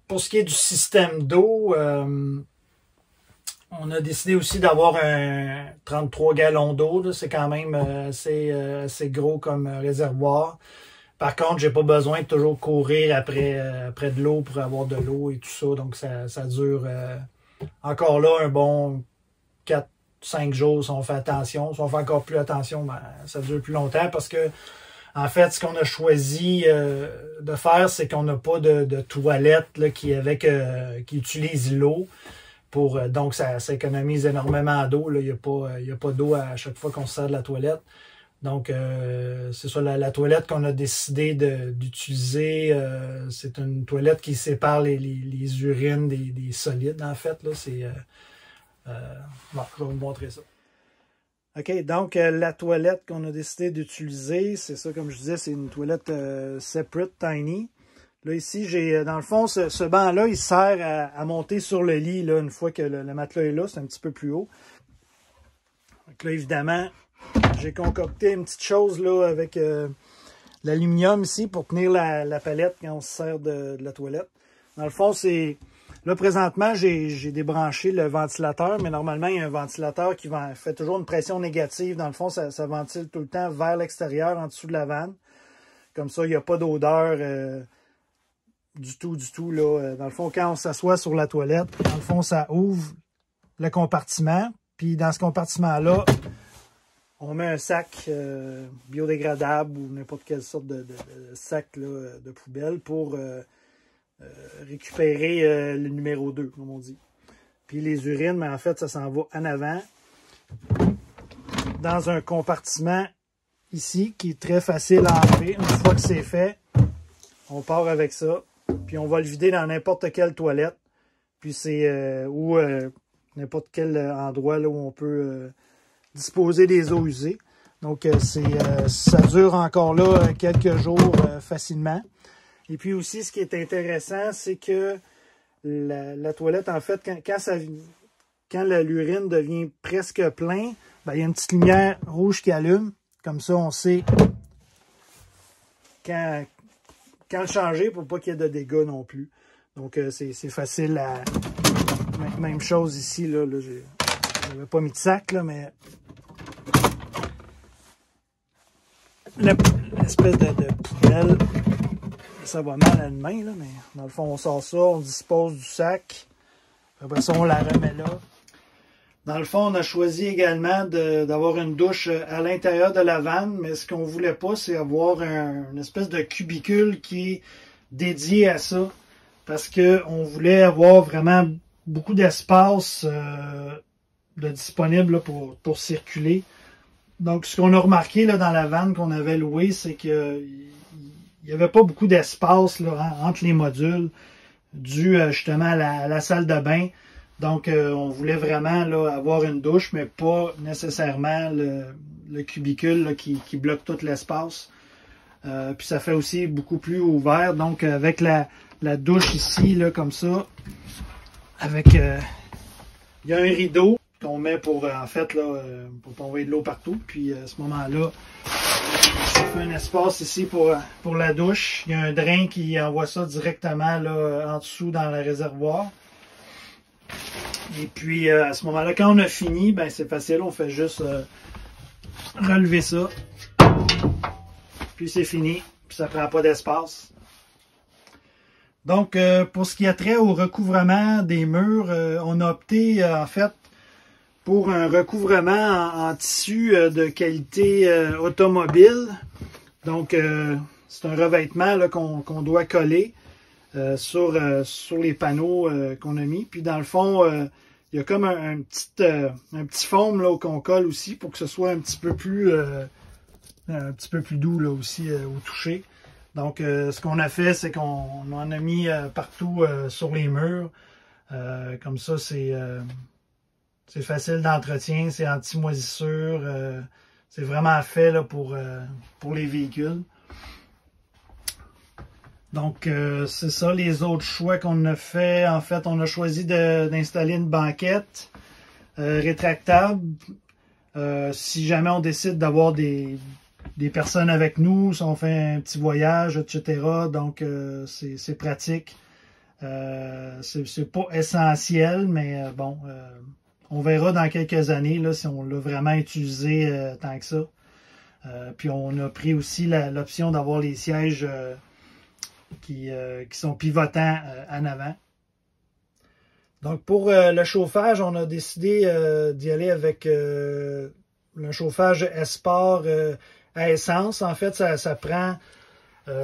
pour ce qui est du système d'eau, on a décidé aussi d'avoir un 33 gallons d'eau. C'est quand même assez gros comme réservoir. Par contre, j'ai pas besoin de toujours courir après de l'eau pour avoir de l'eau et tout ça. Donc, ça dure encore là un bon 4-5 jours si on fait attention. Si on fait encore plus attention, ben, ça dure plus longtemps parce que en fait, ce qu'on a choisi de faire, c'est qu'on n'a pas de toilette là, qui utilise l'eau. Donc, ça économise énormément d'eau. Il n'y a pas d'eau à chaque fois qu'on se sert de la toilette. Donc, c'est ça, la toilette qu'on a décidé d'utiliser, c'est une toilette qui sépare les urines des solides, en fait. Là, bon, je vais vous montrer ça. OK, donc la toilette qu'on a décidé d'utiliser, c'est ça, comme je disais, c'est une toilette Separate Tiny. Là, ici, j'ai dans le fond, ce banc-là, il sert à monter sur le lit, là, une fois que le matelas est là, c'est un petit peu plus haut. Donc là, évidemment, j'ai concocté une petite chose là avec l'aluminium ici pour tenir la palette quand on se sert de la toilette. Dans le fond, c'est... Là, présentement, j'ai débranché le ventilateur, mais normalement, il y a un ventilateur qui fait toujours une pression négative. Dans le fond, ça ventile tout le temps vers l'extérieur, en dessous de la vanne. Comme ça, il n'y a pas d'odeur du tout, là. Dans le fond, quand on s'assoit sur la toilette, dans le fond, ça ouvre le compartiment. Puis dans ce compartiment-là, on met un sac biodégradable ou n'importe quelle sorte de sac là, de poubelle pour récupérer le numéro 2, comme on dit. Puis les urines, mais en fait, ça s'en va en avant dans un compartiment ici qui est très facile à enlever. Une fois que c'est fait, on part avec ça. Puis on va le vider dans n'importe quelle toilette. Puis c'est n'importe quel endroit là, où on peut disposer des eaux usées. Donc ça dure encore là quelques jours facilement. Et puis aussi, ce qui est intéressant, c'est que la toilette, en fait, quand l'urine devient presque plein, ben, il y a une petite lumière rouge qui allume. Comme ça, on sait quand le changer pour pas qu'il y ait de dégâts non plus. Donc, c'est facile à... Même chose ici, là j'avais pas mis de sac, là, mais l'espèce de poubelle, ça va mal à une main, là, mais dans le fond, on sort ça, on dispose du sac. Après ça, on la remet là. Dans le fond, on a choisi également d'avoir une douche à l'intérieur de la vanne, mais ce qu'on voulait pas, c'est avoir une espèce de cubicule qui est dédié à ça, parce que on voulait avoir vraiment beaucoup d'espace de disponible là, pour circuler. Donc, ce qu'on a remarqué là, dans la vanne qu'on avait louée, c'est que il n'y avait pas beaucoup d'espace entre les modules dû justement à la salle de bain. Donc, on voulait vraiment là, avoir une douche, mais pas nécessairement le cubicule là, qui bloque tout l'espace. Puis ça fait aussi beaucoup plus ouvert. Donc, avec la douche ici, là, comme ça, avec il y a un rideau qu'on met pour en fait là, pour pas envoyer de l'eau partout. Puis à ce moment-là, ça fait un espace ici pour la douche. Il y a un drain qui envoie ça directement là, en dessous dans le réservoir. Et puis à ce moment-là, quand on a fini, ben c'est facile, on fait juste relever ça. Puis c'est fini, puis ça prend pas d'espace. Donc pour ce qui a trait au recouvrement des murs, on a opté en fait pour un recouvrement en tissu de qualité automobile. Donc c'est un revêtement qu'on doit coller sur les panneaux qu'on a mis. Puis dans le fond, il y a comme un petit foam là qu'on colle aussi pour que ce soit un petit peu plus doux là aussi au toucher. Donc ce qu'on a fait, c'est qu'on en a mis partout sur les murs. Comme ça, c'est facile d'entretien, c'est anti-moisissure. C'est vraiment fait là, pour les véhicules. Donc, c'est ça, les autres choix qu'on a fait. En fait, on a choisi d'installer une banquette rétractable. Si jamais on décide d'avoir des personnes avec nous, si on fait un petit voyage, etc. Donc, c'est pratique. C'est pas essentiel, mais bon, on verra dans quelques années là, si on l'a vraiment utilisé tant que ça. Puis on a pris aussi l'option d'avoir les sièges qui sont pivotants en avant. Donc pour le chauffage, on a décidé d'y aller avec le chauffage Esport à essence. En fait, ça prend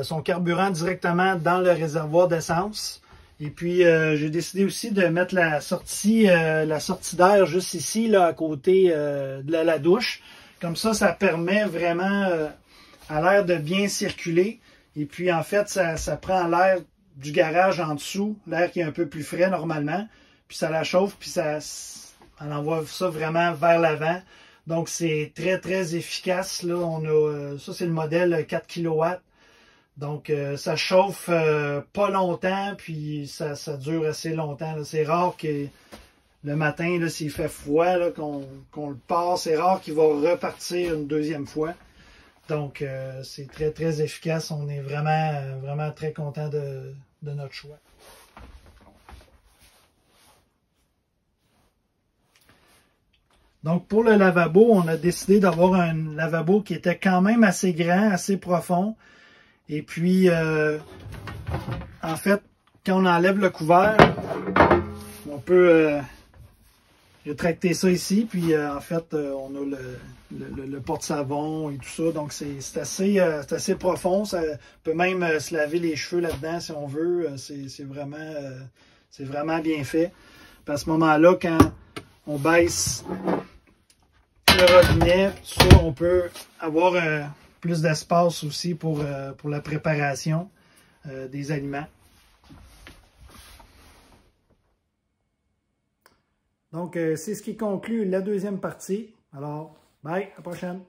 son carburant directement dans le réservoir d'essence. Et puis j'ai décidé aussi de mettre la sortie d'air juste ici, là, à côté de la douche. Comme ça permet vraiment à l'air de bien circuler. Et puis en fait, ça prend l'air du garage en dessous, l'air qui est un peu plus frais normalement. Puis ça la chauffe, puis on envoie ça vraiment vers l'avant. Donc c'est très très efficace. Là, on a ça c'est le modèle 4 kW. Donc ça chauffe pas longtemps, puis ça dure assez longtemps. C'est rare que le matin, s'il fait froid, qu'on le passe, c'est rare qu'il va repartir une deuxième fois. Donc c'est très très efficace. On est vraiment très content de notre choix. Donc, pour le lavabo, on a décidé d'avoir un lavabo qui était quand même assez grand, assez profond. Et puis, en fait, quand on enlève le couvert, on peut rétracter ça ici. Puis, en fait, on a le porte-savon et tout ça. Donc, c'est assez profond. Ça peut même se laver les cheveux là-dedans si on veut. C'est vraiment bien fait. Puis à ce moment-là, quand on baisse le robinet, tout ça, on peut avoir plus d'espace aussi pour la préparation des aliments. Donc, c'est ce qui conclut la deuxième partie. Alors, bye, à la prochaine.